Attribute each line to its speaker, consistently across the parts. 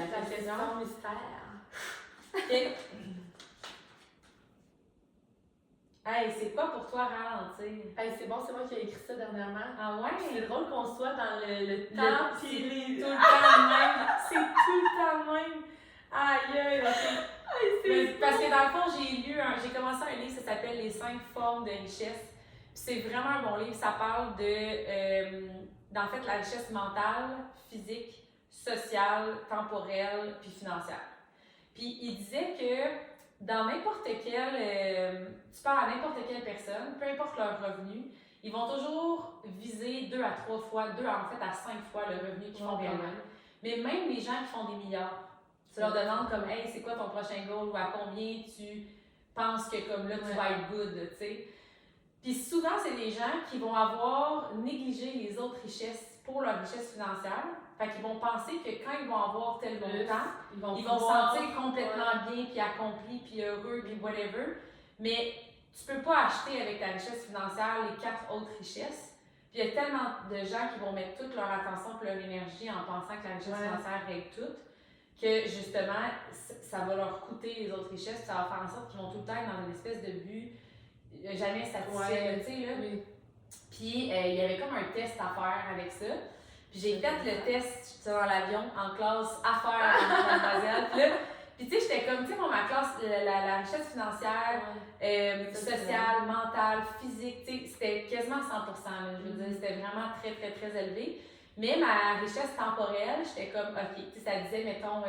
Speaker 1: la question
Speaker 2: mystère.
Speaker 1: OK. Hey, c'est quoi pour toi ralentir?
Speaker 2: Hey, c'est bon, c'est moi qui ai écrit ça dernièrement.
Speaker 1: Ah ouais?
Speaker 2: C'est drôle qu'on soit dans le temps,
Speaker 1: C'est
Speaker 2: puis les...
Speaker 1: tout le temps le même. C'est tout le temps le même. Aïe, aïe, OK.
Speaker 2: c'est
Speaker 1: Parce que dans le fond, j'ai commencé un livre, ça s'appelle Les 5 formes de richesse. Puis c'est vraiment un bon livre, ça parle d'en fait, la richesse mentale, physique, sociale, temporelle, puis financière. Puis il disait que dans n'importe quel... tu parles à n'importe quelle personne, peu importe leur revenu, ils vont toujours viser 2 à 3 fois, en fait à 5 fois le revenu qu'ils font réellement. Mais même les gens qui font des milliards, tu leur demandes comme, hey, c'est quoi ton prochain goal ou à combien tu penses que comme là tu vas être good, tu sais. Puis souvent, c'est des gens qui vont avoir négligé les autres richesses pour leur richesse financière. Fait qu'ils vont penser que quand ils vont avoir tel montant, ils vont se sentir complètement bien, puis accomplis, puis heureux, puis whatever. Mais tu peux pas acheter avec ta richesse financière les 4 autres richesses. Puis il y a tellement de gens qui vont mettre toute leur attention et leur énergie en pensant que la richesse financière règle tout, que justement, ça va leur coûter les autres richesses, ça va faire en sorte qu'ils vont tout le temps être dans une espèce de but jamais satisfait, tu sais, là. Oui. Puis, il y avait comme un test à faire avec ça. Puis j'ai fait le test dans l'avion, en classe affaires à mademoiselle. Puis tu sais, j'étais comme, tu sais, ma classe, la richesse financière, sociale, mentale, physique, tu sais, c'était quasiment 100%. Là, je veux dire, c'était vraiment très, très, très élevé. Mais ma richesse temporelle, j'étais comme, OK, tu sais, ça disait, mettons,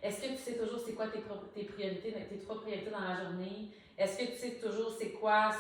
Speaker 1: est-ce que tu sais toujours c'est quoi tes priorités, tes 3 priorités dans la journée? Est-ce que tu sais toujours c'est quoi,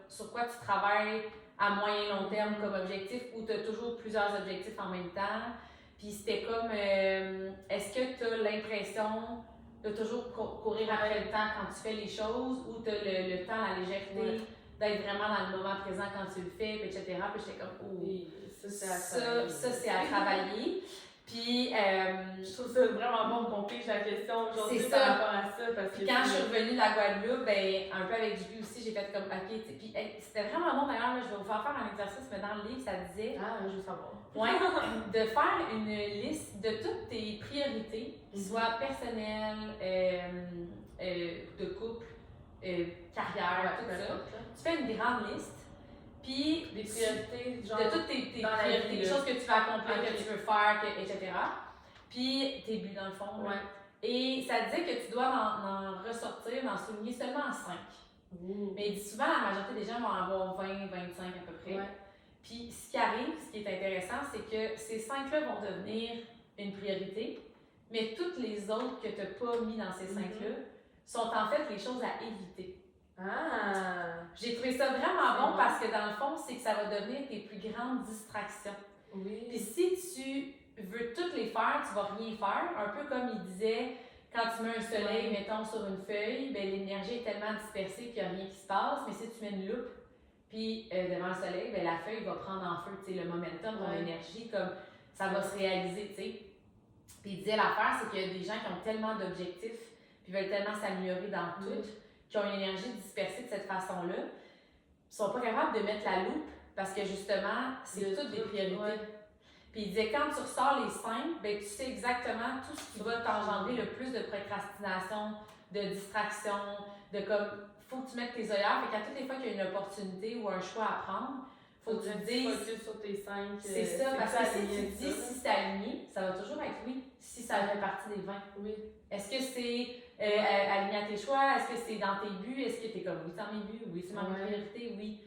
Speaker 1: sur quoi tu travailles à moyen et long terme comme objectif ou tu as toujours plusieurs objectifs en même temps? Puis c'était comme, est-ce que tu as l'impression de toujours courir après le temps quand tu fais les choses ou tu as le temps, la légèreté d'être vraiment dans le moment présent quand tu le fais, etc. Puis j'étais comme, oh, oui, ça c'est à travailler. Puis,
Speaker 2: je trouve ça vraiment bon qu'on pige la question aujourd'hui
Speaker 1: c'est
Speaker 2: par rapport à ça. Parce
Speaker 1: puis
Speaker 2: que
Speaker 1: quand je suis revenue de la Guadeloupe, ben, un peu avec JP aussi, j'ai fait comme, OK, puis c'était vraiment bon d'ailleurs, là, je vais vous faire un exercice, mais dans le livre, ça disait.
Speaker 2: Ah, je veux savoir.
Speaker 1: Ouais, de faire une liste de toutes tes priorités, qui soient personnelles, de couple, carrière, tout ça. Tu fais une grande liste. Puis,
Speaker 2: des priorités, genre.
Speaker 1: De toutes tes priorités, des choses que tu veux accomplir, que tu veux faire, etc. Puis, tes buts, dans le fond.
Speaker 2: Ouais.
Speaker 1: Et ça disait que tu dois en ressortir, d'en souligner seulement 5. Mais souvent, la majorité des gens vont avoir 20, 25 à peu près. Ouais. Puis, ce qui arrive, ce qui est intéressant, c'est que ces 5-là vont devenir une priorité, mais toutes les autres que tu n'as pas mis dans ces 5-là sont en fait les choses à éviter.
Speaker 2: Ah!
Speaker 1: J'ai trouvé ça vraiment bon parce que dans le fond, c'est que ça va devenir tes plus grandes distractions. Oui. Puis si tu veux toutes les faire, tu vas rien faire. Un peu comme il disait, quand tu mets un soleil, mettons, sur une feuille, ben, l'énergie est tellement dispersée qu'il n'y a rien qui se passe. Mais si tu mets une loupe, puis devant le soleil, ben, la feuille va prendre en feu. Tu sais, le momentum, ton énergie, comme ça va se réaliser, tu sais. Puis il disait, l'affaire, c'est qu'il y a des gens qui ont tellement d'objectifs, puis veulent tellement s'améliorer dans tout, qui ont une énergie dispersée de cette façon-là, ils sont pas capables de mettre la loupe parce que justement, c'est toutes des priorités. Ouais. Puis il disait, quand tu ressors les 5, ben, tu sais exactement tout ce qui va t'engendrer le plus de procrastination, de distraction, de comme, faut que tu mettes tes œillères. Fait qu'à toutes les fois qu'il y a une opportunité ou un choix à prendre, faut que tu te dises.
Speaker 2: Focus sur tes 5.
Speaker 1: C'est ça, parce que si tu te dis si c'est aligné, ça va toujours être oui, si ça fait partie des 20. Oui. Est-ce que c'est aligné à tes choix? Est-ce que c'est dans tes buts? Est-ce que tu es comme oui, c'est dans mes buts? Oui, c'est ma priorité? Oui.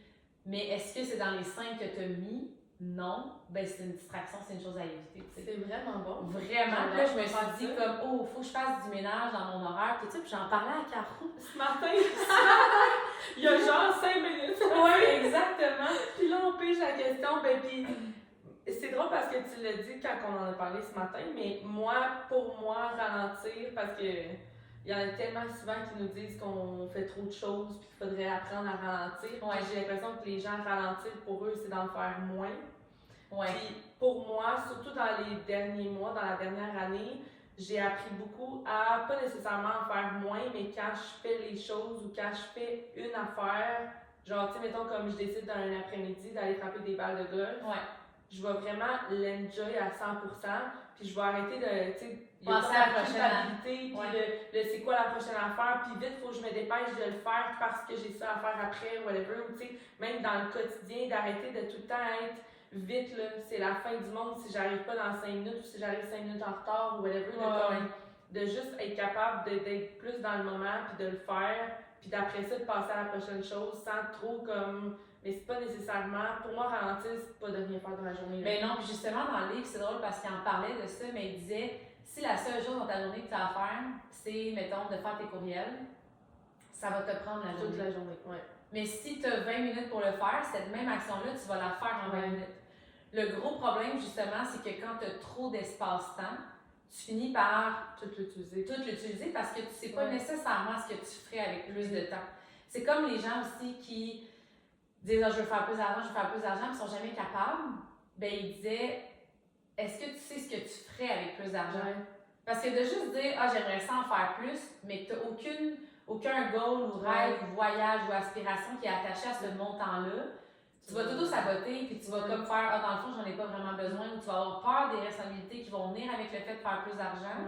Speaker 1: Mais est-ce que c'est dans les 5 que tu as mis? Non. Ben, c'est une distraction, c'est une chose à éviter. T'sais.
Speaker 2: C'est vraiment bon.
Speaker 1: Vraiment. Là, je me suis dit comme, oh, faut que je fasse du ménage dans mon horaire, tout ça. Puis j'en parlais à Caro.
Speaker 2: Ce matin, il y a genre 5 minutes.
Speaker 1: Oui, exactement.
Speaker 2: Puis là, on pige la question. Ben, puis c'est drôle parce que tu l'as dit quand on en a parlé ce matin, mais pour moi, ralentir, parce que il y en a tellement souvent qui nous disent qu'on fait trop de choses puis qu'il faudrait apprendre à ralentir. Ouais. J'ai l'impression que les gens ralentir pour eux, c'est d'en faire moins. Ouais. Puis pour moi, surtout dans les derniers mois, dans la dernière année, j'ai appris beaucoup à pas nécessairement en faire moins, mais quand je fais les choses ou quand je fais une affaire, genre, tu sais, mettons comme je décide dans un après-midi d'aller frapper des balles de golf.
Speaker 1: Ouais.
Speaker 2: je vais vraiment l'enjoy à 100%, puis je vais arrêter de, tu sais, il y a
Speaker 1: Penser
Speaker 2: comme
Speaker 1: à
Speaker 2: la
Speaker 1: la prochaine.
Speaker 2: culpabilité, puis
Speaker 1: Ouais.
Speaker 2: le c'est quoi la prochaine affaire, puis vite, faut que je me dépêche de le faire parce que j'ai ça à faire après, whatever, ou tu sais, même dans le quotidien, d'arrêter de tout le temps être vite, là, c'est la fin du monde si j'arrive pas dans 5 minutes, ou si j'arrive 5 minutes en retard, ou whatever, de juste être capable d'être plus dans le moment, puis de le faire, puis d'après ça, de passer à la prochaine chose sans trop comme. Mais c'est pas nécessairement. Pour moi, ralentir, c'est pas de rien faire dans la journée.
Speaker 1: Ben non, puis justement, dans le livre, c'est drôle parce qu'il en parlait de ça, mais il disait si la seule chose dans ta journée que tu as à faire, c'est, mettons, de faire tes courriels, ça va te prendre la journée.
Speaker 2: Toute la journée, ouais.
Speaker 1: Mais si tu as 20 minutes pour le faire, cette même action-là, tu vas la faire en 20 minutes. Le gros problème, justement, c'est que quand tu as trop d'espace-temps, tu finis par
Speaker 2: tout l'utiliser.
Speaker 1: Tout l'utiliser parce que tu sais pas nécessairement ce que tu ferais avec plus de temps. C'est comme les gens aussi qui disent je veux faire plus d'argent, puis ils sont jamais capables. Ben ils disaient est-ce que tu sais ce que tu ferais avec plus d'argent? Parce que de juste dire j'aimerais ça en faire plus, mais que tu n'as aucun goal ou rêve ou voyage ou aspiration qui est attaché à ce montant-là, tu vas t'auto-saboter puis tu vas comme faire dans le fond, j'en ai pas vraiment besoin, ou tu vas avoir peur des responsabilités qui vont venir avec le fait de faire plus d'argent,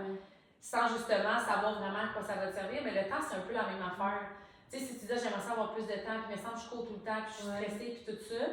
Speaker 1: sans justement savoir vraiment à quoi ça va te servir. Mais le temps, c'est un peu la même affaire. Tu sais, si tu dis j'aimerais ça avoir plus de temps, puis il me semble que je cours tout le temps, puis je suis stressée, puis tout ça,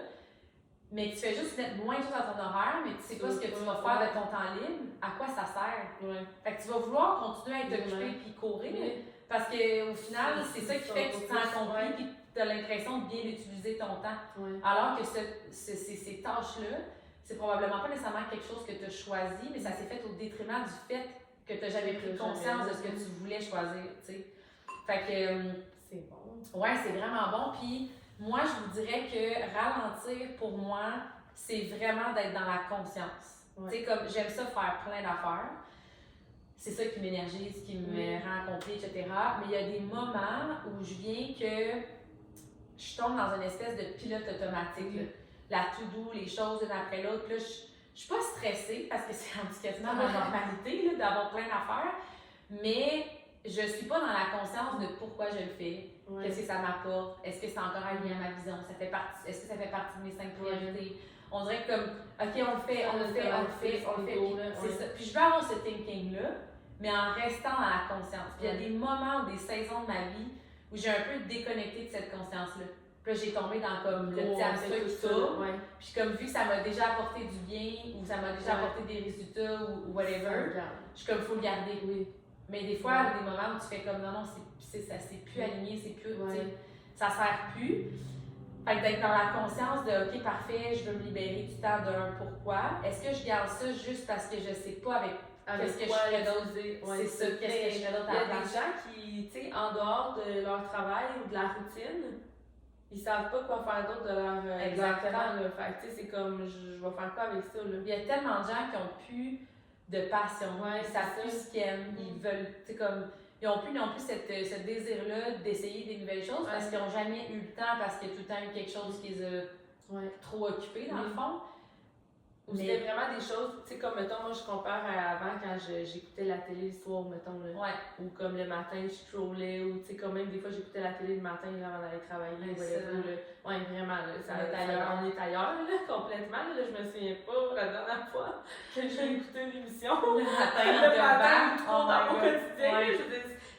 Speaker 1: mais tu fais juste mettre moins de choses dans ton horaire, mais tu sais pas ce que tu vas faire de ton temps libre, à quoi ça sert? Fait que tu vas vouloir continuer à être occupé puis courir, parce qu'au final, c'est ça qui fait que tu te sens accompli puis tu as l'impression de bien utiliser ton temps. Alors que ces tâches-là, c'est probablement pas nécessairement quelque chose que tu as choisi, mais ça s'est fait au détriment du fait que tu n'as jamais pris conscience de ce que tu voulais choisir, tu sais. Fait que...
Speaker 2: c'est bon.
Speaker 1: Ouais, c'est vraiment bon. Puis moi, je vous dirais que ralentir, pour moi, c'est vraiment d'être dans la conscience. Tu sais, comme j'aime ça faire plein d'affaires. C'est ça qui m'énergise, qui me rend accompli, etc. Mais il y a des moments où je viens que je tombe dans une espèce de pilote automatique. La to-do, les choses l'une après l'autre. Puis là, je suis pas stressée parce que c'est rendu quasiment ma normalité d'avoir plein d'affaires. Mais je suis pas dans la conscience de pourquoi je le fais. Qu'est-ce que ça m'apporte? Est-ce que c'est encore aligné à ma vision? Est-ce que ça fait partie de mes 5 priorités? On dirait que comme, OK, on le fait. C'est ça. Puis je veux avoir ce thinking-là, mais en restant dans la conscience. Puis il y a des moments ou des saisons de ma vie où j'ai un peu déconnecté de cette conscience-là. Puis là, j'ai tombé dans comme le petit hamster qui tourne. Puis comme vu que ça m'a déjà apporté du bien ou ça m'a déjà apporté des résultats ou whatever, je suis comme, faut le garder. Mais des fois, des moments où tu fais comme non, c'est plus aligné, c'est plus, ça sert plus. Fait que d'être dans la conscience de OK, parfait, je veux me libérer du temps d'un pourquoi. Est-ce que je garde ça juste parce que je sais pas avec qu'est-ce que je ferais d'autre? C'est ça, qu'est-ce que je ferais d'autre à la place?
Speaker 2: Il y a des gens qui, tu sais, en dehors de leur travail ou de la routine, ils savent pas quoi faire d'autre de leur temps. Fait que tu sais, c'est comme, je vais faire quoi avec ça? Là?
Speaker 1: Il y a tellement de gens qui ont plus de passion, ils savent plus ce qu'ils aiment, ils veulent, tu sais, comme, ils n'ont plus non plus ce désir-là d'essayer des nouvelles choses parce qu'ils n'ont jamais eu le temps, parce qu'il y a tout le temps eu quelque chose qui les a trop occupés dans le fond.
Speaker 2: Ou c'était vraiment des choses, tu sais, comme mettons, moi je compare à avant quand j'écoutais la télé le soir, mettons, là, ou comme le matin je scrollais, ou tu sais, quand même des fois j'écoutais la télé le matin là, avant d'aller travailler, vraiment, là, on est ailleurs, là, complètement, là, je me souviens pas la dernière fois que j'ai écouté une émission, le matin trop dans mon quotidien,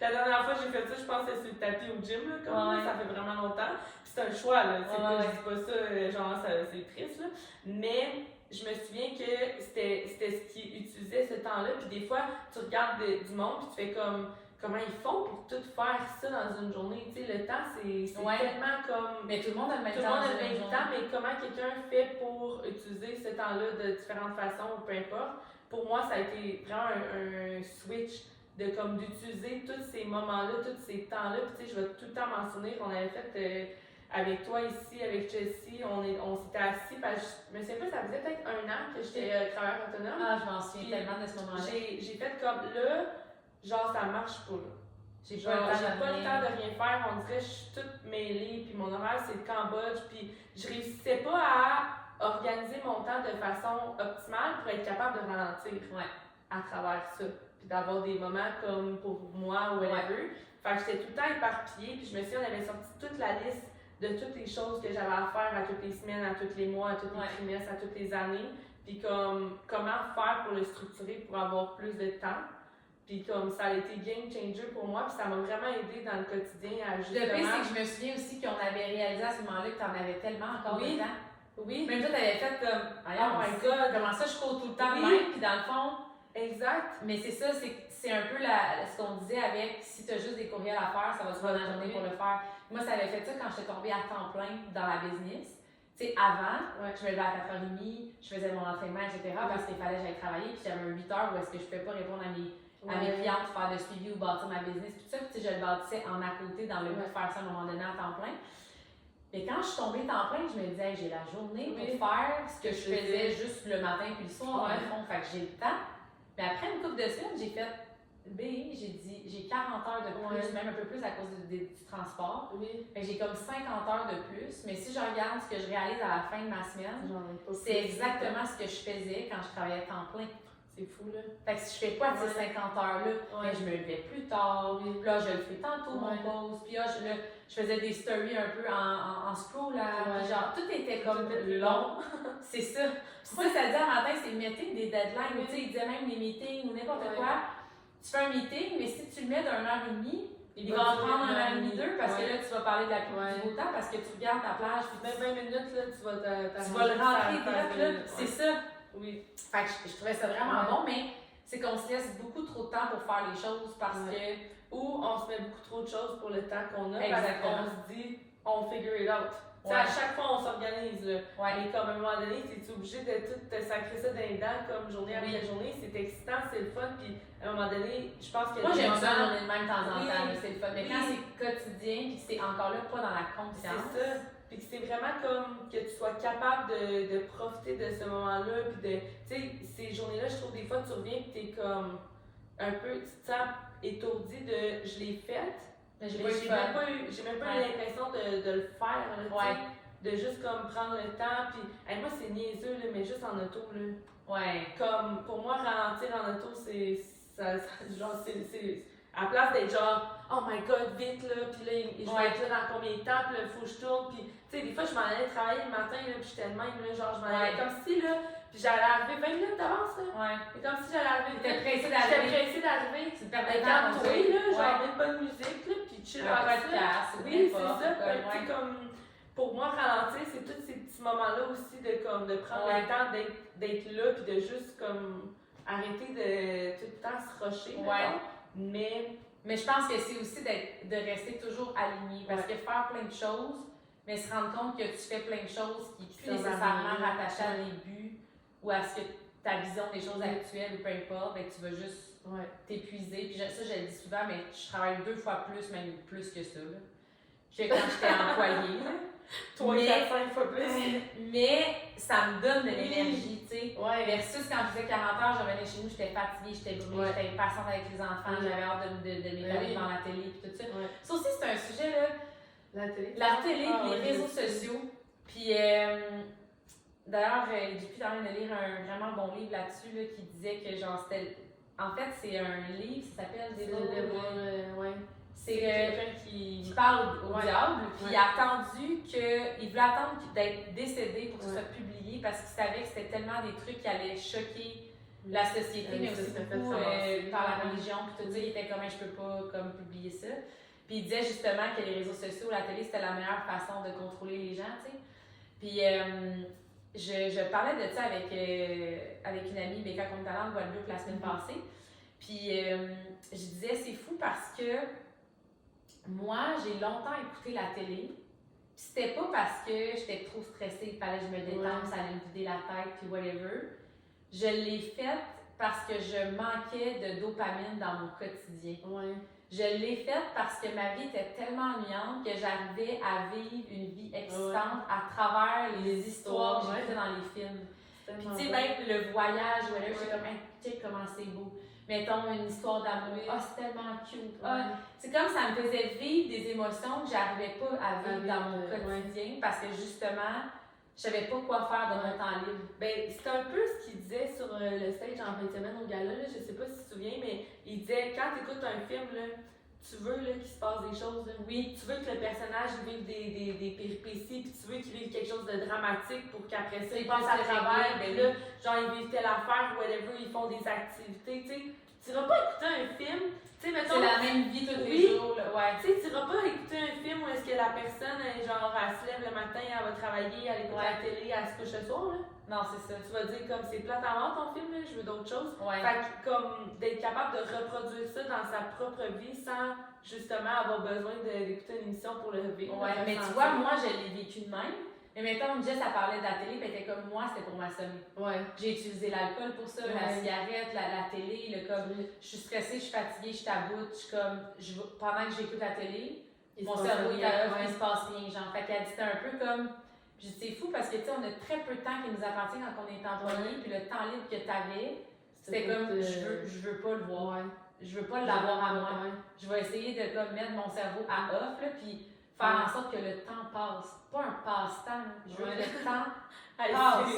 Speaker 2: la dernière fois que j'ai fait ça, je pense que c'est sur le tapis au gym, là, comme ça fait vraiment longtemps, puis c'est un choix, là, je dis pas ça, genre, c'est triste, là, mais je me souviens que c'était ce qui utilisait ce temps-là. Puis des fois, tu regardes du monde puis tu fais comme comment ils font pour tout faire ça dans une journée. Tu sais, le temps, c'est tellement comme.
Speaker 1: Mais tout le monde a le même temps.
Speaker 2: Tout le monde a le même temps, mais comment quelqu'un fait pour utiliser ce temps-là de différentes façons ou peu importe. Pour moi, ça a été vraiment un switch de comme d'utiliser tous ces moments-là, tous ces temps-là. Puis tu sais, je vais tout le temps m'en souvenir. On avait fait. Avec toi ici, avec Jessie, on s'était assis, parce que je me souviens pas, ça faisait peut-être 1 an que j'étais travailleur autonome.
Speaker 1: Je m'en souviens tellement de ce moment-là.
Speaker 2: J'ai fait comme là, genre ça marche pas là. J'ai pas le temps de rien faire, on dirait que je suis toute mêlée, puis mon horaire c'est le Cambodge, puis je réussissais pas à organiser mon temps de façon optimale pour être capable de ralentir à travers ça, puis d'avoir des moments comme pour moi ou whatever. Fait que j'étais tout le temps éparpillée, puis je me souviens, on avait sorti toute la liste de toutes les choses que j'avais à faire à toutes les semaines, à tous les mois, à tous les trimestres, à toutes les années. Puis comme, comment faire pour le structurer pour avoir plus de temps. Puis comme ça a été game changer pour moi, puis ça m'a vraiment aidé dans le quotidien à justement...
Speaker 1: Le pire, c'est que je me souviens aussi qu'on avait réalisé à ce moment-là que t'en avais tellement encore de temps.
Speaker 2: Oui.
Speaker 1: Même toi, t'avais fait comme,
Speaker 2: oh my god,
Speaker 1: comment ça je cours tout le temps de
Speaker 2: oui.
Speaker 1: même, puis dans le fond...
Speaker 2: Exact.
Speaker 1: Mais c'est ça, c'est un peu ce qu'on disait avec, si t'as juste des courriels à faire, ça va te prendre la journée pour le faire. Moi, ça avait fait ça quand j'étais tombée à temps plein dans la business. Tu sais, avant, je me levais à 4h30, je faisais mon entraînement, etc. parce qu'il fallait que j'aille travailler, puis j'avais un 8h où est-ce que je pouvais pas répondre à mes clientes, faire de suivi ou bâtir ma business, puis tout ça, puis je le bâtissais en à côté dans le but de faire ça à un moment donné à temps plein. Mais quand je suis tombée temps plein, je me disais, j'ai la journée pour faire ce que je faisais juste le matin puis le soir, dans le fond, fait que j'ai le temps. Mais après une couple de semaines, j'ai fait j'ai dit, j'ai 40 heures de plus, même un peu plus à cause du transport. Fait que j'ai comme 50 heures de plus, mais si je regarde ce que je réalise à la fin de ma semaine, c'est exactement ce que je faisais quand je travaillais à temps plein.
Speaker 2: C'est fou, là.
Speaker 1: Fait que si je fais quoi de ces 50 heures-là? Ben, je me levais plus tard, puis là, je le fais tantôt, mon pause, puis là, je faisais des stories un peu en scroll, là, genre, tout était comme long. C'est ça. Puis ça dit à matin, c'est meeting des deadlines, tu sais, il disait même les meetings ou n'importe quoi. Tu fais un meeting, mais si tu le mets d'1 heure et demie, il va en prendre 1 heure et demie, 2, parce que là, tu vas parler de la pluie du beau temps, parce que tu regardes ta plage.
Speaker 2: Puis même 20 minutes, là, tu vas
Speaker 1: le rentrer direct, là. C'est ça.
Speaker 2: Oui.
Speaker 1: Fait que je trouvais ça vraiment bon, mais c'est qu'on se laisse beaucoup trop de temps pour faire les choses parce que.
Speaker 2: Ou on se met beaucoup trop de choses pour le temps qu'on a.
Speaker 1: Exactement.
Speaker 2: Parce qu'on se dit, on figure it out. À chaque fois, on s'organise. Mais comme à un moment donné, t'es obligé de tout te sacrer ça dans les dents comme journée après journée. C'est excitant, c'est le fun. Puis à un moment donné, je pense que.
Speaker 1: Moi, j'aime ça, on est de même de temps en temps, c'est le fun. Mais quand c'est quotidien, puis c'est encore là, pas dans la conscience.
Speaker 2: C'est ça. Puis que c'est vraiment comme que tu sois capable de profiter de ce moment-là. Puis de. Tu sais, ces journées-là, je trouve des fois, tu reviens, puis t'es comme un peu. Tu te sens étourdi de je l'ai faite. J'ai même pas eu l'impression de le faire, là, de juste comme prendre le temps, puis moi c'est niaiseux, là, mais juste en auto, là. Comme, pour moi, ralentir en auto, c'est à la place d'être genre, oh my god, vite, là, puis là, je vais être là dans combien de temps, puis là, il faut que je tourne, puis tu sais, des fois, je m'en allais travailler le matin, là, puis j'étais de même, là, genre, je m'en allais comme si, là, puis j'allais arriver 20 minutes d'avance, là. C'est comme si j'allais arriver.
Speaker 1: J'étais pressée d'arriver.
Speaker 2: Tu te perdais quand toi, là, genre, mettre bonne musique, là, puis chill avec ça. Oui, c'est ça. Fait comme, pour moi, ralentir, c'est tous ces petits moments-là aussi de prendre le temps d'être là, puis de juste, comme, arrêter de tout le temps se rusher.
Speaker 1: Mais je pense que c'est aussi de rester toujours aligné, parce que faire plein de choses, mais se rendre compte que tu fais plein de choses qui ne sont plus nécessairement rattachées à des buts ou à ce que ta vision des choses actuelles ou peu importe, ben tu vas juste t'épuiser. Puis ça, je le dis souvent, mais je travaille 2 fois plus, même plus que ça, là, que quand j'étais employée.
Speaker 2: 3, 4, 5 fois plus.
Speaker 1: Mais ça me donne de l'énergie, tu sais. Versus quand je faisais 40 heures, je revenais chez nous, j'étais fatiguée, j'étais brûlée, j'étais impatiente avec les enfants, j'avais hâte de m'étaler devant la télé et tout ça. Ça aussi, c'est un sujet, là. La télé, les réseaux sociaux. Puis, d'ailleurs, j'ai pu en train de lire un vraiment bon livre là-dessus, là, qui disait que, genre, c'était. En fait, c'est un livre, ça s'appelle C'est quelqu'un qui parle au diable, puis il a attendu il voulait attendre d'être décédé pour que ce soit publié parce qu'il savait que c'était tellement des trucs qui allaient choquer la société, mais aussi beaucoup par la religion, puis tout ça, il était comme, je peux pas comme publier ça. Puis il disait justement que les réseaux sociaux, la télé, c'était la meilleure façon de contrôler les gens, tu sais. Puis je parlais de ça avec une amie, Becca, qu'on était allée en Guadeloupe la semaine passée. Puis je disais, c'est fou parce que moi, j'ai longtemps écouté la télé. Puis c'était pas parce que j'étais trop stressée, il fallait que je me détende, ça allait me vider la tête, puis whatever. Je l'ai faite parce que je manquais de dopamine dans mon quotidien. Je l'ai faite parce que ma vie était tellement ennuyante que j'arrivais à vivre une vie excitante à travers les histoires que j'écoutais dans les films. Puis tu sais, même le voyage, whatever, j'étais comme, check comment c'est beau. Mettons une histoire d'amour, c'est tellement cute. C'est comme ça me faisait vivre des émotions que j'arrivais pas à vivre dans mon quotidien parce que justement, je savais pas quoi faire de mon temps libre.
Speaker 2: Ben, c'est un peu ce qu'il disait sur le stage en fin de semaine au gala, là, je sais pas si tu te souviens, mais il disait quand tu écoutes un film, là, tu veux là, qu'il se passe des choses. Là.
Speaker 1: Oui.
Speaker 2: Tu veux que le personnage vive des péripéties, puis tu veux qu'il vive quelque chose de dramatique pour qu'après ça, il passe à travers, puis là, genre, ils vivent telle affaire, whatever, ils font des activités, tu sais. Tu iras pas écouter un film, tu sais, mettons.
Speaker 1: C'est la même vie tous les jours, là, ouais.
Speaker 2: Tu sais, tu iras pas écouter un film où est-ce que la personne, genre, elle se lève le matin, elle va travailler, elle écoute la télé, elle se couche le soir, là.
Speaker 1: Non, c'est ça.
Speaker 2: Tu vas dire comme c'est plate à mort ton film, là, je veux d'autres choses.
Speaker 1: Ouais.
Speaker 2: Fait que comme d'être capable de reproduire ça dans sa propre vie sans justement avoir besoin d'écouter une émission pour le vivre.
Speaker 1: Ouais, mais tu vois, moi je l'ai vécu de même. Mais mettons, Jess, elle parlait de la télé, puis elle était comme moi, c'était pour m'assommer.
Speaker 2: Ouais.
Speaker 1: J'ai utilisé l'alcool pour ça, la cigarette, la télé, le comme. Je suis stressée, je suis fatiguée, je suis à bout, je suis comme. Pendant que j'écoute la télé, mon cerveau est à l'œuvre, il se passe rien. Genre, fait qu'elle dit c'était un peu comme. Je dis c'est fou parce que tu sais, on a très peu de temps qui nous appartient quand on est employé, puis le temps libre que tu avais, c'était comme je veux pas le voir. Je veux pas l'avoir à moi. Je vais essayer de comme, mettre mon cerveau à off, là, puis faire en sorte que le temps passe. Pas un passe-temps. Je veux que le temps passe.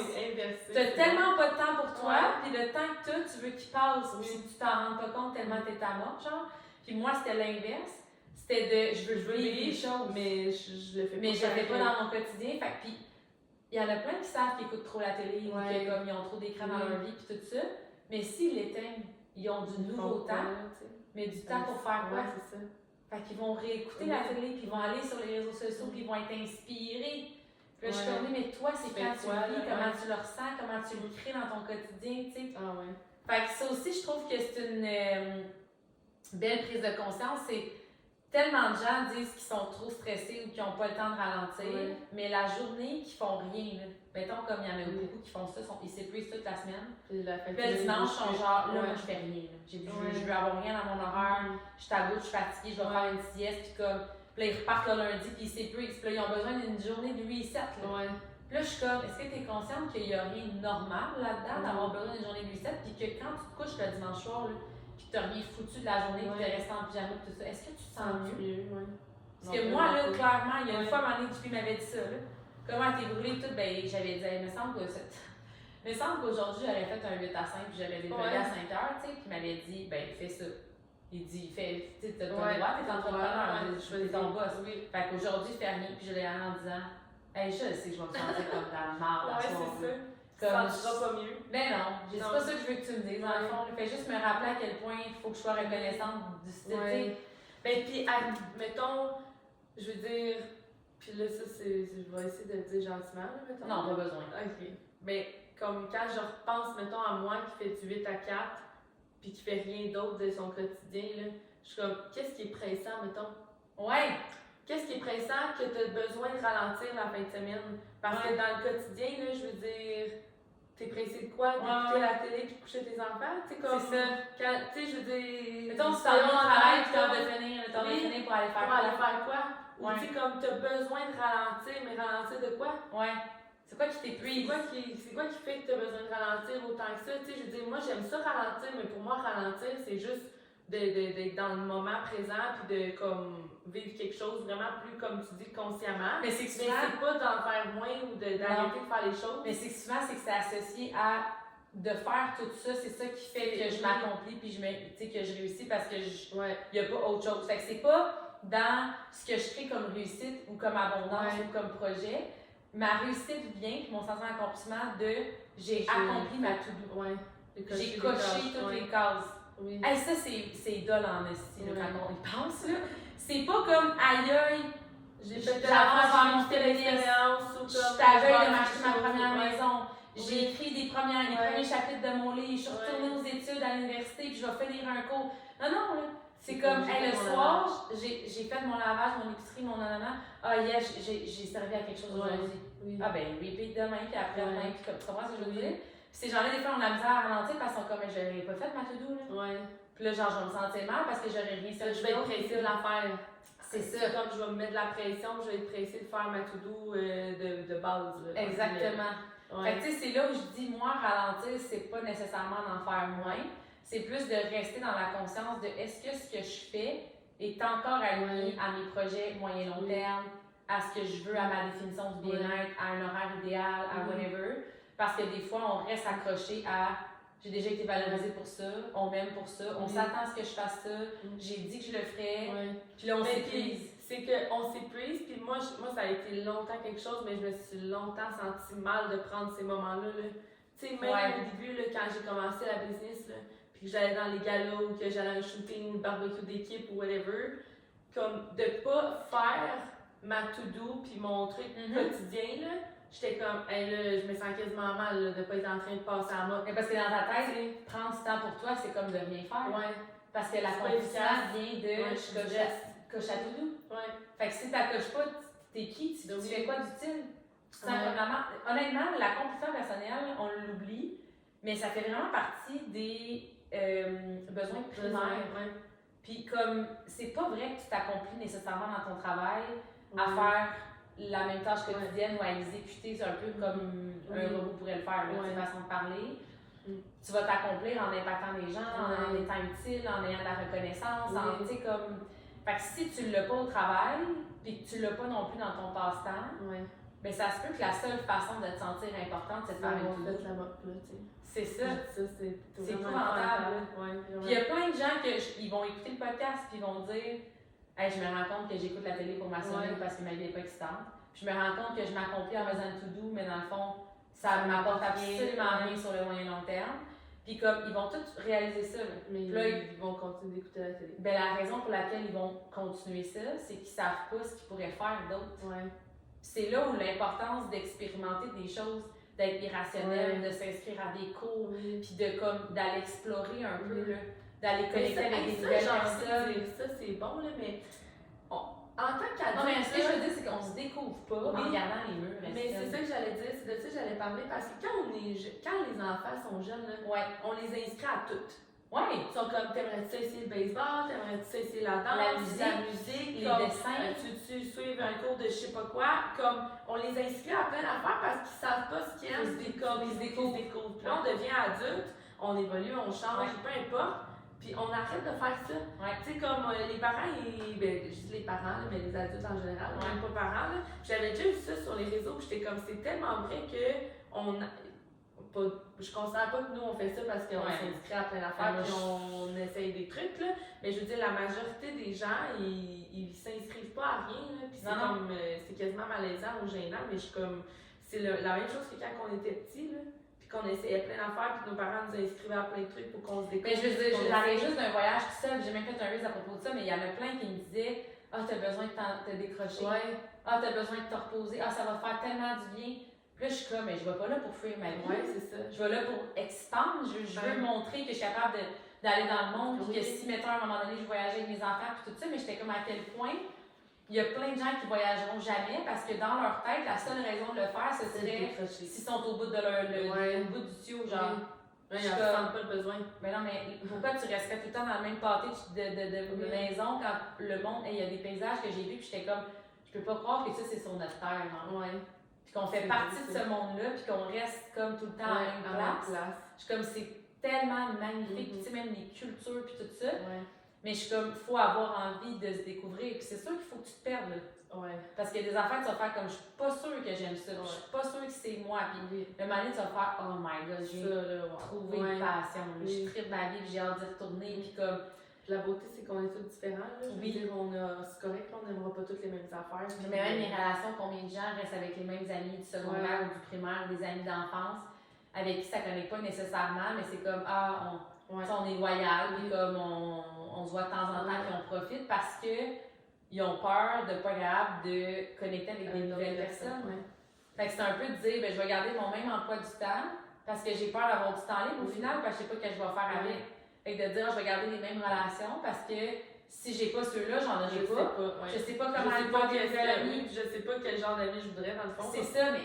Speaker 1: T'as tellement pas de temps pour toi, puis le temps que tu veux qu'il passe, puis tu t'en rends pas compte tellement t'es à mort, genre. Puis moi, c'était l'inverse. C'était de je veux vivre des choses,
Speaker 2: mais je le fais pas.
Speaker 1: Mais je le fais pas dans mon quotidien. Fait puis il y en a plein qui savent qu'ils écoutent trop la télé ou que comme ils ont trop d'écran dans leur vie puis tout ça. Mais s'ils l'éteignent, ils ont du nouveau temps, mais du temps pour faire quoi?
Speaker 2: C'est ça.
Speaker 1: Fait qu'ils vont réécouter la télé, puis ils vont aller sur les réseaux sociaux, puis ils vont être inspirés. Puis là, je suis comme, mais toi, c'est quand tu le vis, comment tu le ressens, comment tu le crées dans ton quotidien, tu sais.
Speaker 2: Ah ouais.
Speaker 1: Fait que ça aussi, je trouve que c'est une belle prise de conscience. C'est tellement de gens disent qu'ils sont trop stressés ou qu'ils n'ont pas le temps de ralentir, mais la journée qu'ils font rien, là, mettons comme il y en a beaucoup qui font ça, ils s'épuisent toute la semaine. Puis le dimanche, ils sont genre, là, moi je fais rien. Je veux avoir rien dans mon horaire, je suis à bout, je suis fatiguée, je vais faire une sieste, puis comme, puis là, ils repartent le lundi, puis ils s'épuisent, puis là, ils ont besoin d'une journée de reset. Là. Puis là, je suis comme, est-ce que tu es consciente qu'il n'y a rien de normal là-dedans, d'avoir besoin d'une journée de reset, puis que quand tu te couches le dimanche soir, là, puis t'as rien foutu de la journée, puis t'es resté en pyjama, tout ça, est-ce que tu te sens mieux? Parce que moi, là, clairement, il y a une fois, à un moment donné, Dupuis m'avait dit ça, là. Comment t'es brûlée, tout, ben, j'avais dit, il me semble qu'aujourd'hui, j'aurais fait un 8 à 5, puis j'aurais développé à 5 heures, tu sais, puis il m'avait dit, ben, fais ça. Il dit, fais, tu sais, t'as le droit, t'es entrepreneur, t'es ton boss. Fait qu'aujourd'hui, fais rien, puis je l'ai en disant, hey, je sais que je vais me sentir comme la marde à soir.
Speaker 2: c'est ça.
Speaker 1: Comme,
Speaker 2: ça sera pas mieux.
Speaker 1: Ben non, c'est pas ça que je veux que tu me dises, dans le fond. Fais juste me rappeler à quel point il faut que je sois reconnaissante du style.
Speaker 2: Ben, puis, mettons, je veux dire, puis là, ça, je vais essayer de le dire gentiment, là, mettons.
Speaker 1: Non, pas besoin.
Speaker 2: Ok. Ben, comme quand je repense, mettons, à moi qui fait du 8 à 4, puis qui fait rien d'autre de son quotidien, là, je suis comme, qu'est-ce qui est pressant, mettons?
Speaker 1: Ouais!
Speaker 2: Qu'est-ce qui est pressant que tu as besoin de ralentir la fin de semaine? Parce que dans le quotidien, là, je veux dire, t'es pressé de quoi? D'écouter la télé puis de coucher tes enfants? C'est comme.
Speaker 1: C'est ça.
Speaker 2: Quand, tu sais, je veux dire.
Speaker 1: Mettons, tu t'en vas au travail puis t'as de finir pour aller faire
Speaker 2: quoi? Pour aller faire quoi? Ou
Speaker 1: Ouais.
Speaker 2: tu sais, comme t'as besoin de ralentir, mais ralentir de quoi?
Speaker 1: Ouais. C'est quoi qui t'épuise?
Speaker 2: C'est quoi qui fait que t'as besoin de ralentir autant que ça? Tu sais, je veux dire, moi, j'aime ça ralentir, mais pour moi, ralentir, c'est juste d'être dans le moment présent puis de comme vivre quelque chose vraiment plus comme tu dis consciemment.
Speaker 1: Mais c'est souvent...
Speaker 2: c'est pas d'en faire moins ou d'arrêter de faire les choses.
Speaker 1: Mais c'est souvent c'est que c'est associé à de faire tout ça, c'est ça qui fait que je m'accomplis puis que je réussis parce que y a pas autre chose. Fait que c'est pas dans ce que je crée comme réussite ou comme abondance ou comme projet. Ma réussite vient puis mon sentiment d'accomplissement de j'ai accompli ma to-do. J'ai coché toutes les cases.
Speaker 2: Oui.
Speaker 1: Hey, ça, c'est dole en esti, quand on y pense. Là. C'est pas comme aïe aïe,
Speaker 2: j'ai fait
Speaker 1: mon
Speaker 2: expérience ou
Speaker 1: je suis à veille de m'acheter ma première maison. J'ai écrit les premiers chapitres de mon livre. Je suis retournée aux études à l'université puis je vais finir un cours. Non, là. C'est comme, hey, le soir, j'ai fait mon lavage, mon épicerie, mon ananas. Ah, yes, j'ai servi à quelque chose aujourd'hui.
Speaker 2: Oui.
Speaker 1: Ah, ben, repeat demain, puis après-demain, puis tu comprends ce que je veux dire? Puis ces gens-là, des fois, on a la misère à ralentir parce qu'ils sont comme, j'aurais pas fait ma to-do, là. Puis là, genre, je vais me sentir mal parce que j'aurais rien fait.
Speaker 2: Je vais être pressée de la faire.
Speaker 1: C'est ça.
Speaker 2: Comme je vais me mettre de la pression, je vais être pressée de faire ma to-do de base. Là,
Speaker 1: exactement. Fait que tu sais, c'est là où je dis, moi, ralentir, c'est pas nécessairement d'en faire moins. C'est plus de rester dans la conscience de est-ce que ce que je fais est encore aligné à mes projets moyen-long terme, à ce que je veux, à ma définition du bien-être, à un horaire idéal, à whatever. Parce que des fois, on reste accroché à j'ai déjà été valorisée pour ça, on m'aime pour ça, on s'attend à ce que je fasse ça, j'ai dit que je le ferais, puis là on s'épuise.
Speaker 2: C'est qu'on s'épuise, puis moi, ça a été longtemps quelque chose, mais je me suis longtemps senti mal de prendre ces moments-là. Là. Tu sais, même au début, là, quand j'ai commencé la business, là, puis que j'allais dans les galas ou que j'allais à un shooting, barbecue d'équipe ou whatever, comme de pas faire ma to-do puis mon truc quotidien, là, j'étais comme, hey, là, je me sens quasiment mal là, de pas être en train de passer à mode.
Speaker 1: Mais parce que dans ta tête, prendre du temps pour toi, c'est comme de rien faire.
Speaker 2: Ouais.
Speaker 1: Parce que l'accomplissement vient de coche à tout doux.
Speaker 2: Ouais.
Speaker 1: Fait que si t'accroches pas, t'es qui? Tu fais quoi d'utile? Honnêtement, l'accomplissement personnel, on l'oublie, mais ça fait vraiment partie des besoins primaires. Puis comme, c'est pas vrai que tu t'accomplis nécessairement dans ton travail à faire la même tâche quotidienne ou à l'exécuter, c'est un peu comme un robot pourrait le faire, de façon de parler. Tu vas t'accomplir en impactant les gens, en étant utile, en ayant de la reconnaissance, tu sais, comme... Fait que si tu l'as pas au travail, puis que tu l'as pas non plus dans ton passe-temps, ben ça se peut que la seule façon de te sentir importante, c'est de faire une
Speaker 2: toute la mode, tu sais.
Speaker 1: C'est ça.
Speaker 2: C'est
Speaker 1: épouvantable. Puis il y a plein de gens qui vont écouter le podcast puis ils vont dire hey, je me rends compte que j'écoute la télé pour m'assurer parce que ma vie n'est pas excitante. Puis je me rends compte que je m'accomplis en faisant tout doux, mais dans le fond, ça m'apporte absolument rien sur le moyen long terme. Puis comme ils vont tous réaliser ça.
Speaker 2: Mais
Speaker 1: là,
Speaker 2: ils vont continuer d'écouter la télé.
Speaker 1: Ben la raison pour laquelle ils vont continuer ça, c'est qu'ils savent pas ce qu'ils pourraient faire d'autre. C'est là où l'importance d'expérimenter des choses, d'être irrationnel, de s'inscrire à des cours, puis d'aller explorer un peu, d'aller connecter avec des nouvelles personnes.
Speaker 2: Ça, c'est bon, là, mais en tant qu'adulte...
Speaker 1: Non, mais ce que je veux dire, c'est qu'on se découvre pas en regardant les murs.
Speaker 2: Mais c'est ça que j'allais dire, c'est de ça que j'allais parler, parce que quand les enfants sont jeunes, là, on les inscrit à toutes. Ils sont comme, t'aimerais-tu essayer le baseball, t'aimerais-tu essayer la danse, la musique,
Speaker 1: les dessins,
Speaker 2: tu suivre un cours de je sais pas quoi, comme, on les inscrit à plein d'affaires parce qu'ils savent pas ce qu'ils aiment, puis comme, ils se découvrent. Puis là, on devient adulte, on évolue, on change, peu importe, puis on arrête de faire ça. Tu sais, comme, les parents, je dis les parents, là, mais les adultes en général, même pas parents, là, j'avais déjà vu ça sur les réseaux, puis j'étais comme, c'est tellement vrai que je considère pas que nous on fait ça parce qu'on s'inscrit à plein d'affaires et on essaye des trucs, là. Mais je veux dire, la majorité des gens, ils s'inscrivent pas à rien, là. Puis c'est quasiment malaisant ou gênant, mais je suis comme, c'est la même chose que quand on était petit, là. Puis qu'on essayait plein d'affaires, puis nos parents nous inscrivaient à plein de trucs pour qu'on se découvre.
Speaker 1: Mais je veux dire, j'arrive juste d'un voyage tout seul, j'ai même fait un riz à propos de ça, mais il y en a plein qui me disaient ah, t'as besoin de te décrocher. Ah, t'as besoin de te reposer. Ah, ça va te faire tellement du bien. Puis là, je suis comme, mais je vais pas là pour fuir ma vie.
Speaker 2: C'est ça.
Speaker 1: Je vais là pour expandre. Je veux montrer que je suis capable d'aller dans le monde. Puis que si, mettons, à un moment donné, je voyageais avec mes enfants, puis tout ça, mais j'étais comme à quel point il y a plein de gens qui voyageront jamais parce que dans leur tête, la seule raison de le faire, ce serait s'ils sont au bout de au bout du tuyau, genre.
Speaker 2: Ils n'en ressentent pas le besoin.
Speaker 1: Mais non, mais pourquoi tu resterais tout le temps dans le même pâté de maison quand le monde, il y a des paysages que j'ai vus, puis j'étais comme, je peux pas croire que ça, c'est sur notre terre, genre. Puis qu'on fait partie de ce monde-là, puis qu'on reste comme tout le temps à la même place. Je suis comme, c'est tellement magnifique, puis tu sais, même les cultures, puis tout ça. Mais je suis comme, faut avoir envie de se découvrir, puis c'est sûr qu'il faut que tu te perdes, là. Parce qu'il y a des affaires que tu vas faire comme, je suis pas sûre que j'aime ça, je suis pas sûre que c'est moi, puis le moment donné, tu vas faire, oh my god, j'ai trouvé une passion, je tripe ma vie, puis j'ai hâte d'y retourner, puis comme.
Speaker 2: La beauté, c'est qu'on est tous différents. Là. Je veux dire, c'est correct, on n'aimera pas toutes les mêmes affaires.
Speaker 1: Mais même les relations, combien de gens restent avec les mêmes amis du secondaire ou du primaire, des amis d'enfance, avec qui ça ne connecte pas nécessairement, mais c'est comme, on est loyal, puis comme on se voit de temps en temps, puis on profite parce qu'ils ont peur de ne pas être capable de connecter avec des nouvelles personnes. Fait que c'est un peu de dire, je vais garder mon même emploi du temps parce que j'ai peur d'avoir du temps libre au final, parce que je sais pas ce que je vais faire avec. Fait que de dire, je vais garder les mêmes relations parce que si j'ai pas ceux-là, j'en aurai pas. Je sais pas comment aller voir des amis.
Speaker 2: Je sais pas quel genre d'amis je voudrais dans le fond.
Speaker 1: C'est ça, mais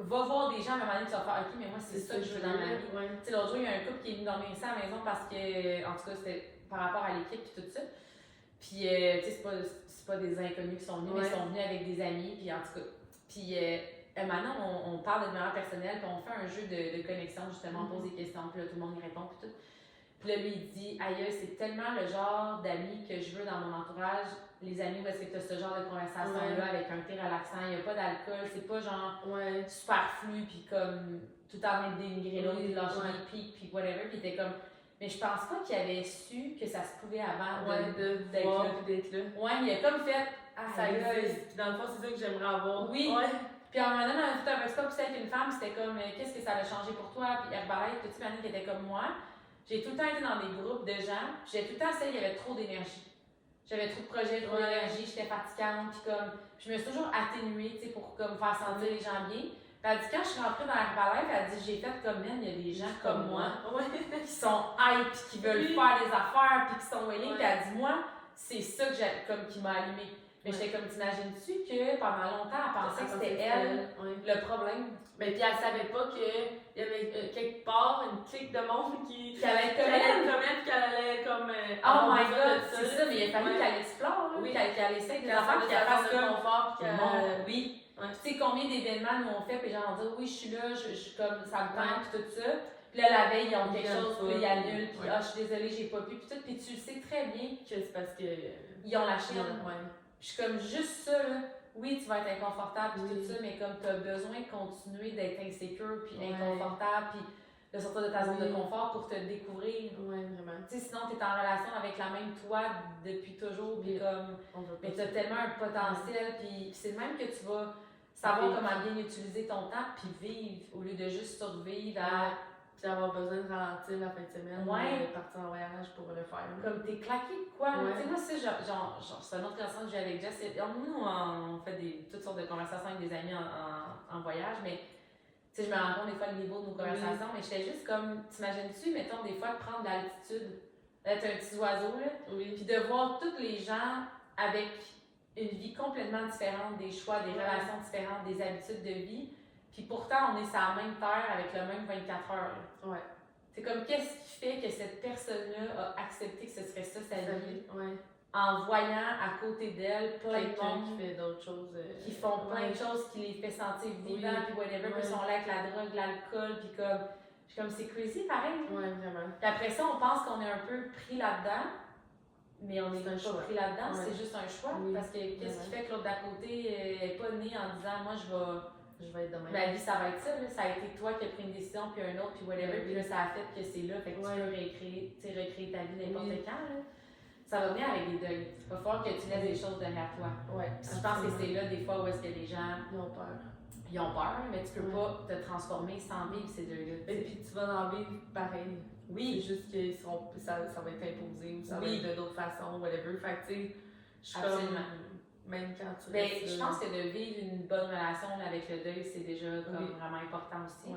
Speaker 1: va voir des gens à un moment donné, tu vas faire, ok, mais moi, c'est ça que je veux dans ma vie. Tu sais, l'autre jour, il y a un couple qui est venu dormir ici à la maison parce que, en tout cas, c'était par rapport à l'équipe et tout ça. Puis, tu sais, c'est pas des inconnus qui sont venus, mais ils sont venus avec des amis, puis en tout cas. Puis, maintenant, on parle de développement personnel, puis on fait un jeu de connexion, justement, on pose des questions, puis là, tout le monde y répond, puis tout. Puis là, lui, il dit, aïe, c'est tellement le genre d'amis que je veux dans mon entourage. Les amis où est-ce que tu as ce genre de conversation-là avec un thé relaxant, il n'y a pas d'alcool, c'est pas genre superflu, puis comme tout le temps dénigrer l'autre,
Speaker 2: Oui,
Speaker 1: lâcher
Speaker 2: ouais.
Speaker 1: des pics, puis whatever, puis il était comme. Mais je pense pas qu'il avait su que ça se pouvait avant
Speaker 2: de voir
Speaker 1: là.
Speaker 2: puis d'être là.
Speaker 1: Ouais, il a comme fait. Ah,
Speaker 2: Ça existe. Puis dans le fond, c'est ça que j'aimerais avoir.
Speaker 1: Oui.
Speaker 2: Ouais.
Speaker 1: Puis en un moment donné, on a fait un petit peu avec une femme, c'était comme, qu'est-ce que ça a changé pour toi? Puis Herbalife, toute une qui était comme moi. J'ai tout le temps été dans des groupes de gens, puis j'ai tout le temps essayé, il y avait trop d'énergie. J'avais trop de projets, trop d'énergie, j'étais fatigante, puis comme, je me suis toujours atténuée, tu sais, pour comme faire sentir les gens bien. Puis elle dit, quand je suis rentrée dans Herbalife, elle dit, j'ai fait comme elle, il y a des gens comme moi, qui sont hype, puis qui veulent faire des affaires, puis qui sont willing. Puis elle dit, moi, c'est ça que j'ai, comme, qui m'a allumée. Mais j'étais comme, t'imagines-tu que pendant longtemps, elle pensait que c'était elle le problème?
Speaker 2: Mais puis elle savait pas qu'il y avait quelque part une clique de monde qui
Speaker 1: allait être
Speaker 2: comme elle, qu'elle allait comme.
Speaker 1: Oh my god, c'est ça, mais il a fallu qu'elle explore, qu'elle essaie des affaires, qu'elle fasse comme.
Speaker 2: Confort,
Speaker 1: Oui. Tu sais, combien d'événements nous on fait, puis les gens vont dire, oui, je suis là, je suis comme, ça me tente, puis tout ça. Puis là, la veille, ils ont quelque chose, puis ils annulent, puis ah, je suis désolée, j'ai pas pu, puis tout. Puis tu le sais très bien
Speaker 2: que c'est parce que.
Speaker 1: Ils ont la chienne. Je suis comme juste ça, là. Oui, tu vas être inconfortable et tout ça, mais comme tu as besoin de continuer d'être insécure puis inconfortable puis de sortir de ta zone de confort pour te découvrir.
Speaker 2: Oui, vraiment.
Speaker 1: Tu sais, sinon, tu es en relation avec la même toi depuis toujours puis comme... Mais tu as tellement un potentiel puis c'est même que tu vas savoir comment bien utiliser ton temps puis vivre au lieu de juste survivre à...
Speaker 2: Puis avoir besoin de ralentir la fin de semaine, de partir en voyage pour le faire.
Speaker 1: Comme t'es claqué de quoi? Tu sais, moi, c'est genre, c'est une autre conversation que j'ai avec Jess. Nous, on fait toutes sortes de conversations avec des amis en voyage, mais tu sais, je me rends compte des fois le niveau de nos conversations, mais j'étais juste comme, t'imagines-tu, mettons, des fois, de prendre de l'altitude, d'être un petit oiseau, là, puis de voir tous les gens avec une vie complètement différente, des choix, des relations différentes, des habitudes de vie. Puis pourtant, on est sur la même terre avec le même 24 heures. Là.
Speaker 2: Ouais.
Speaker 1: C'est comme, qu'est-ce qui fait que cette personne-là a accepté que ce serait ça sa vie?
Speaker 2: Ouais.
Speaker 1: En voyant à côté d'elle plein de monde
Speaker 2: qui fait d'autres choses.
Speaker 1: Qui font plein de choses qui les fait sentir vivants, puis whatever, puis sont là avec la drogue, l'alcool, puis comme... Je suis comme, c'est crazy pareil.
Speaker 2: Ouais, vraiment.
Speaker 1: Puis après ça, on pense qu'on est un peu pris là-dedans, mais on n'est pas pris là-dedans, c'est juste un choix. Parce que qu'est-ce qui fait que l'autre d'à côté n'est pas né en disant, moi, je vais être de même. Ma vie, ça va être ça. Là. Ça a été toi qui as pris une décision, puis un autre, puis whatever. Puis là, ça a fait que c'est là. Fait que tu peux recréer ta vie n'importe quand. Là. Ça va venir avec des deuils. Il va falloir que tu laisses des choses derrière toi.
Speaker 2: Ouais,
Speaker 1: je pense que c'est là, des fois, où est-ce que les gens...
Speaker 2: Ils ont peur,
Speaker 1: mais tu peux pas te transformer sans vivre ces deuils-là.
Speaker 2: Et puis tu vas en vivre pareil.
Speaker 1: Oui.
Speaker 2: C'est juste que ça va être imposé ou ça va être de d'autres façons, whatever. Fait que tu sais, je suis comme... Même quand tu restes,
Speaker 1: je pense que de vivre une bonne relation avec le deuil, c'est déjà comme vraiment important aussi.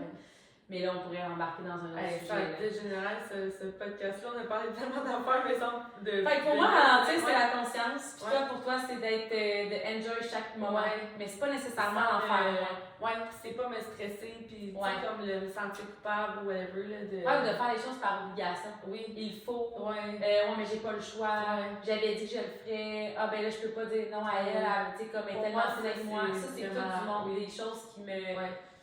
Speaker 1: Mais là, on pourrait embarquer dans un autre sujet.
Speaker 2: En général, ce podcast-là, on a parlé tellement d'affaires, mais sans de...
Speaker 1: Fait que pour moi, ralentir, c'est la conscience. Puis toi, pour toi, c'est de enjoy chaque moment. Mais c'est pas nécessairement en faire.
Speaker 2: C'est pas me stresser, puis comme me sentir coupable ou whatever. Là,
Speaker 1: ou de faire les choses par obligation. Oui. Il faut. Mais j'ai pas le choix. J'avais dit que je le ferais. Ah, ben là, je peux pas dire non à elle. Tu sais, comme elle est tellement avec moi. Ça, c'est tout du monde. Des choses qui me.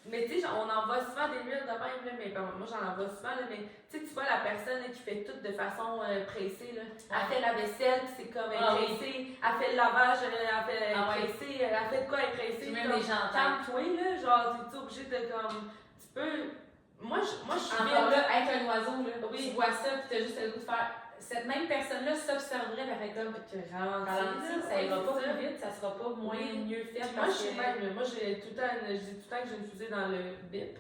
Speaker 2: Mais tu sais, on en voit souvent des murs de même, là, mais moi j'en envoie souvent, là, mais tu vois la personne là, qui fait tout de façon pressée. Là. Elle fait la vaisselle, puis c'est comme elle est pressée. Elle fait le lavage, elle fait pressée. Elle fait de quoi elle est pressée.
Speaker 1: Même les gens
Speaker 2: calme-toi, là, genre, t'es obligé de comme. Tu peux. Moi, je suis
Speaker 1: encore là, être un oiseau, là. Tu vois ça, puis t'as juste le goût de faire. Cette même personne-là s'observerait, elle fait comme ralentir, ça ira pas plus vite, ça sera pas moins mieux fait.
Speaker 2: Moi, je suis même, moi, je dis tout le temps que j'ai une fusée dans le bip.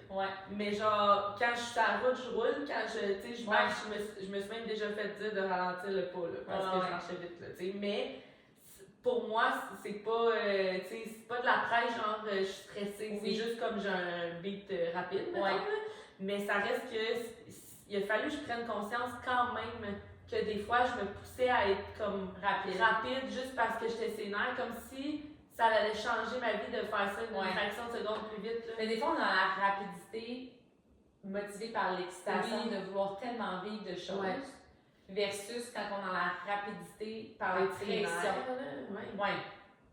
Speaker 2: Mais genre, quand je suis sur la route, je roule, quand je marche, je me suis même déjà fait dire de ralentir le pas, là, parce que je marchais vite, là, tu sais. Mais pour moi, c'est pas, c'est pas de la presse, genre, je suis stressée, c'est juste comme j'ai un beat rapide, mais ça reste que, il a fallu que je prenne conscience quand même que des fois, je me poussais à être comme rapide juste parce que j'étais sénère, comme si ça allait changer ma vie de faire ça une fraction de seconde plus vite. Là.
Speaker 1: Mais des fois, on a la rapidité motivée par l'excitation de vouloir tellement vivre de choses versus quand on a la rapidité par la pression.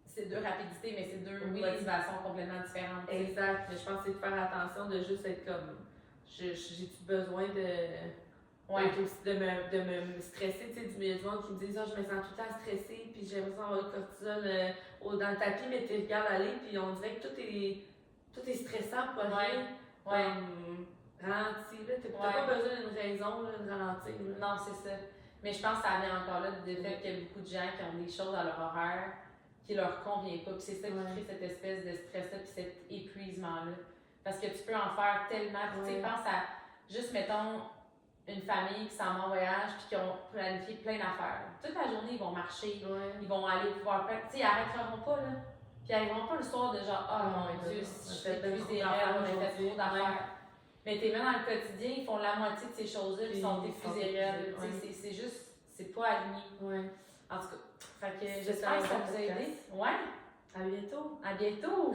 Speaker 1: C'est deux rapidités, mais c'est deux motivations complètement différentes.
Speaker 2: Exact. Mais je pense que c'est de faire attention de juste être comme j'ai-tu besoin de me stresser, tu sais, du milieu du monde qui me disent, je me sens tout le temps stressée, puis j'ai l'impression d'avoir le cortisol dans le tapis, mais tu regardes aller, puis on dirait que tout est stressant pour rien. Ralenti, là. T'as
Speaker 1: Ouais.
Speaker 2: pas besoin d'une raison là, de ralentir. Là.
Speaker 1: Non, c'est ça. Mais je pense que ça vient encore là du fait qu'il y a beaucoup de gens qui ont des choses dans leur horaire qui leur convient pas. Puis c'est ça qui crée cette espèce de stress-là puis cet épuisement-là. Parce que tu peux en faire tellement. Puis tu sais, pense à juste, mettons, une famille qui s'en va en voyage puis qui ont planifié plein d'affaires. Toute la journée, ils vont marcher, ils vont aller pouvoir faire. Tu sais, ils arrêteront pas, là. Puis ils arriveront pas le soir de genre, oh mon Dieu, si je fais plus des rêves, on a fait trop d'affaires. Mais t'es même dans le quotidien, ils font la moitié de ces choses-là, puis ils sont épuisés raides. C'est juste, c'est pas aligné.
Speaker 2: Ouais.
Speaker 1: En tout cas, fait que j'espère que ça vous a aidé. Ouais.
Speaker 2: À bientôt.
Speaker 1: À bientôt.